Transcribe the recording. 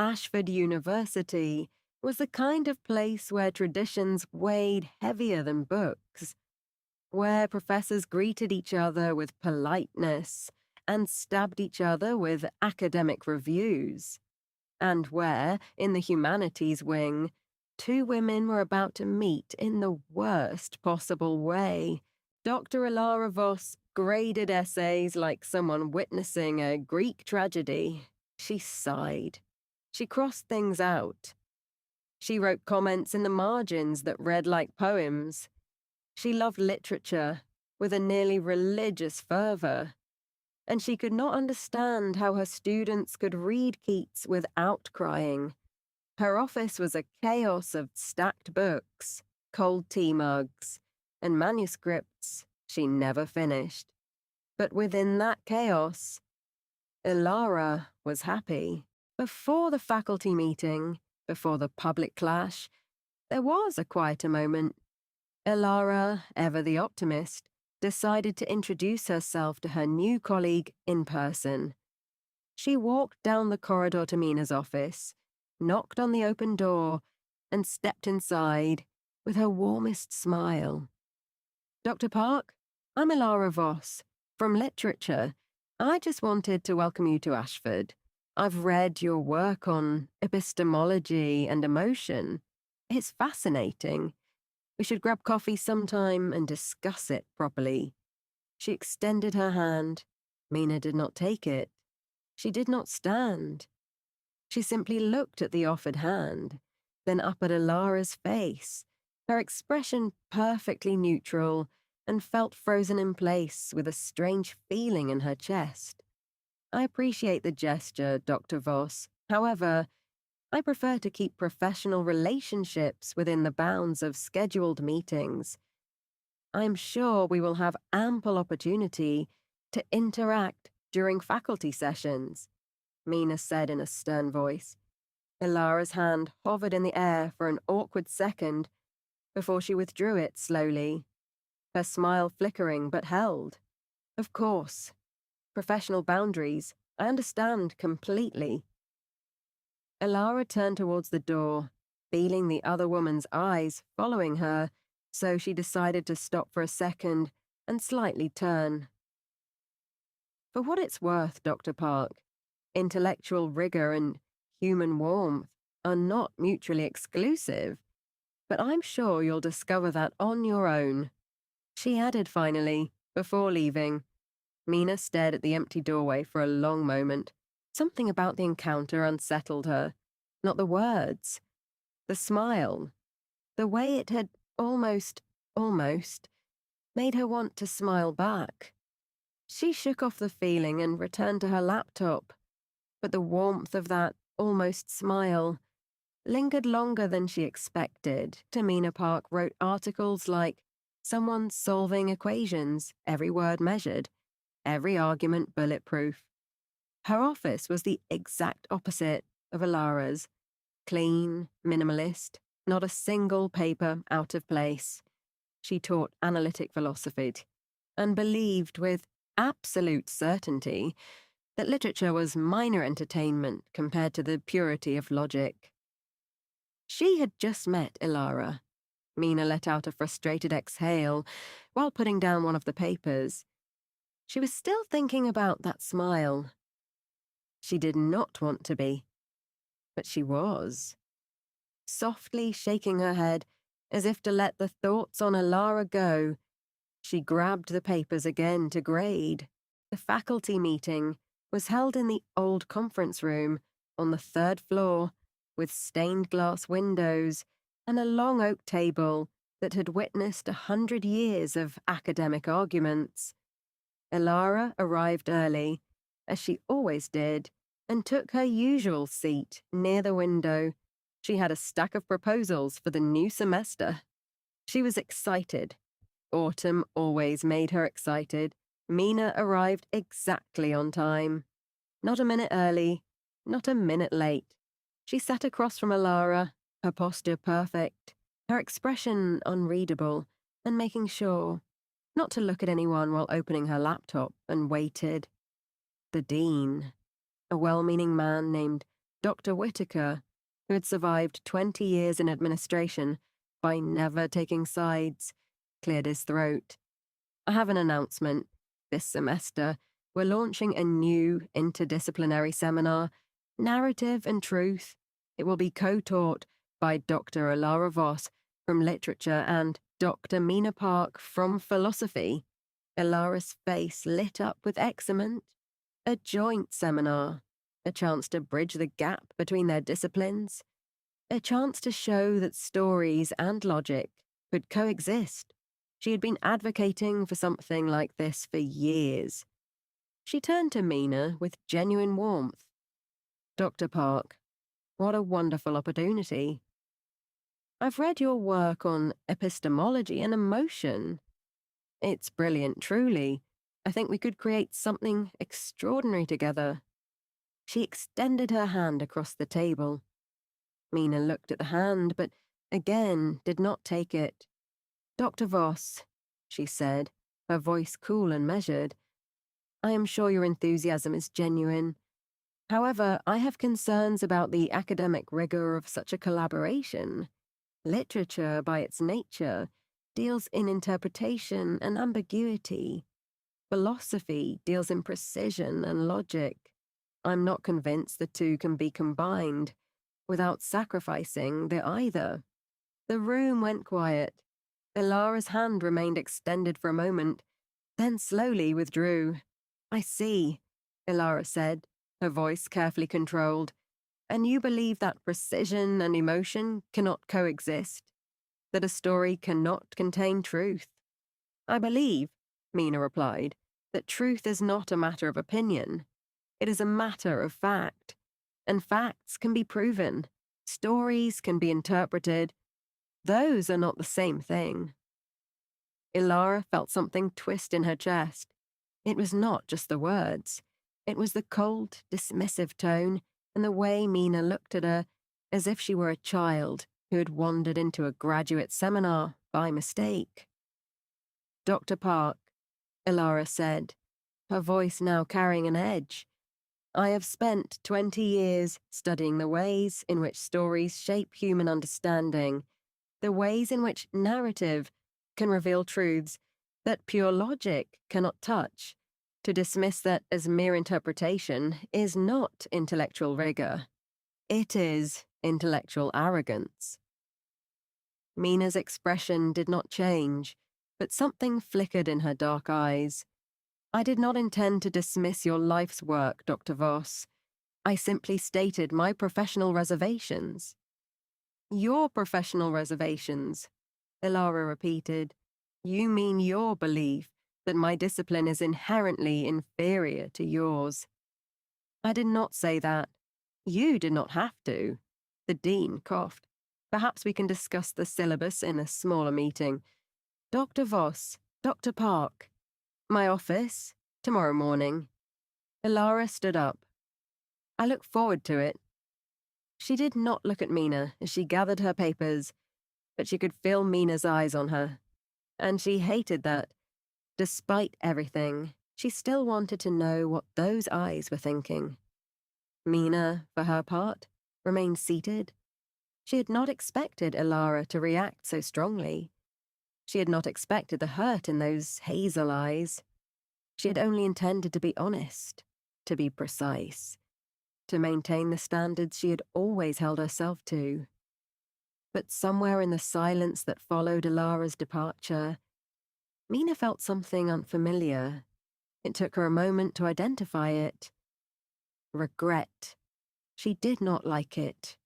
Ashford University was the kind of place where traditions weighed heavier than books, where professors greeted each other with politeness and stabbed each other with academic reviews, and where, in the humanities wing, two women were about to meet in the worst possible way. Dr. Elara Voss graded essays like someone witnessing a Greek tragedy. She sighed. She crossed things out. She wrote comments in the margins that read like poems. She loved literature with a nearly religious fervour, and she could not understand how her students could read Keats without crying. Her office was a chaos of stacked books, cold tea mugs, and manuscripts she never finished. But within that chaos, Elara was happy. Before the faculty meeting, before the public clash, there was a quieter moment. Elara, ever the optimist, decided to introduce herself to her new colleague in person. She walked down the corridor to Mina's office, knocked on the open door, and stepped inside with her warmest smile. "Dr. Park, I'm Elara Voss, from Literature. I just wanted to welcome you to Ashford. I've read your work on epistemology and emotion. It's fascinating. We should grab coffee sometime and discuss it properly." She extended her hand. Mina did not take it. She did not stand. She simply looked at the offered hand, then up at Elara's face, her expression perfectly neutral, and felt frozen in place with a strange feeling in her chest. "I appreciate the gesture, Dr. Voss. However, I prefer to keep professional relationships within the bounds of scheduled meetings. I'm sure we will have ample opportunity to interact during faculty sessions," Mina said in a stern voice. Elara's hand hovered in the air for an awkward second before she withdrew it slowly, her smile flickering but held. "Of course. Professional boundaries, I understand completely." Elara turned towards the door, feeling the other woman's eyes following her, so she decided to stop for a second and slightly turn. "For what it's worth, Dr. Park, intellectual rigour and human warmth are not mutually exclusive, but I'm sure you'll discover that on your own," she added finally, before leaving. Mina stared at the empty doorway for a long moment. Something about the encounter unsettled her. Not the words. The smile. The way it had almost, made her want to smile back. She shook off the feeling and returned to her laptop. But the warmth of that almost smile lingered longer than she expected. Mina Park wrote articles like, "Someone solving equations, every word measured, every argument bulletproof." Her office was the exact opposite of Elara's. Clean, minimalist, not a single paper out of place. She taught analytic philosophy and believed with absolute certainty that literature was minor entertainment compared to the purity of logic. She had just met Elara. Mina let out a frustrated exhale while putting down one of the papers. She was still thinking about that smile. She did not want to be, but she was. Softly shaking her head, as if to let the thoughts on Elara go, she grabbed the papers again to grade. The faculty meeting was held in the old conference room on the 3rd floor, with stained glass windows and a long oak table that had witnessed 100 years of academic arguments. Elara arrived early, as she always did, and took her usual seat near the window. She had a stack of proposals for the new semester. She was excited. Autumn always made her excited. Mina arrived exactly on time. Not a minute early, not a minute late. She sat across from Elara, her posture perfect, her expression unreadable, and making sure not to look at anyone while opening her laptop, and waited. The dean, a well-meaning man named Dr. Whitaker, who had survived 20 years in administration by never taking sides, cleared his throat. I have an announcement. This semester, we're launching a new interdisciplinary seminar, Narrative and Truth. It will be co-taught by Dr. Elara Voss from Literature and Dr. Mina Park from Philosophy. Elara's face lit up with excitement. A joint seminar, a chance to bridge the gap between their disciplines, a chance to show that stories and logic could coexist. She had been advocating for something like this for years. She turned to Mina with genuine warmth. Dr. Park, what a wonderful opportunity. I've read your work on epistemology and emotion. It's brilliant, truly. I think we could create something extraordinary together. She extended her hand across the table. Mina looked at the hand, but again did not take it. Dr. Voss, she said, her voice cool and measured, I am sure your enthusiasm is genuine. However, I have concerns about the academic rigor of such a collaboration. Literature, by its nature, deals in interpretation and ambiguity. Philosophy deals in precision and logic. I'm not convinced the two can be combined without sacrificing the either. The room went quiet. Elara's hand remained extended for a moment, then slowly withdrew. I see, Elara said, her voice carefully controlled. And you believe that precision and emotion cannot coexist? That a story cannot contain truth? I believe, Mina replied, that truth is not a matter of opinion. It is a matter of fact. And facts can be proven. Stories can be interpreted. Those are not the same thing. Elara felt something twist in her chest. It was not just the words. It was the cold, dismissive tone and the way Mina looked at her as if she were a child who had wandered into a graduate seminar by mistake. Dr. Park, Elara said, her voice now carrying an edge. I have spent 20 years studying the ways in which stories shape human understanding, the ways in which narrative can reveal truths that pure logic cannot touch. To dismiss that as mere interpretation is not intellectual rigor. It is intellectual arrogance. Mina's expression did not change, but something flickered in her dark eyes. I did not intend to dismiss your life's work, Dr. Voss. I simply stated my professional reservations. Your professional reservations, Elara repeated. You mean your belief that my discipline is inherently inferior to yours. I did not say that. You did not have to. The dean coughed. Perhaps we can discuss the syllabus in a smaller meeting. Dr. Voss, Dr. Park. My office, tomorrow morning. Elara stood up. I look forward to it. She did not look at Mina as she gathered her papers, but she could feel Mina's eyes on her. And she hated that. Despite everything, she still wanted to know what those eyes were thinking. Mina, for her part, remained seated. She had not expected Elara to react so strongly. She had not expected the hurt in those hazel eyes. She had only intended to be honest, to be precise, to maintain the standards she had always held herself to. But somewhere in the silence that followed Elara's departure, Mina felt something unfamiliar. It took her a moment to identify it. Regret. She did not like it.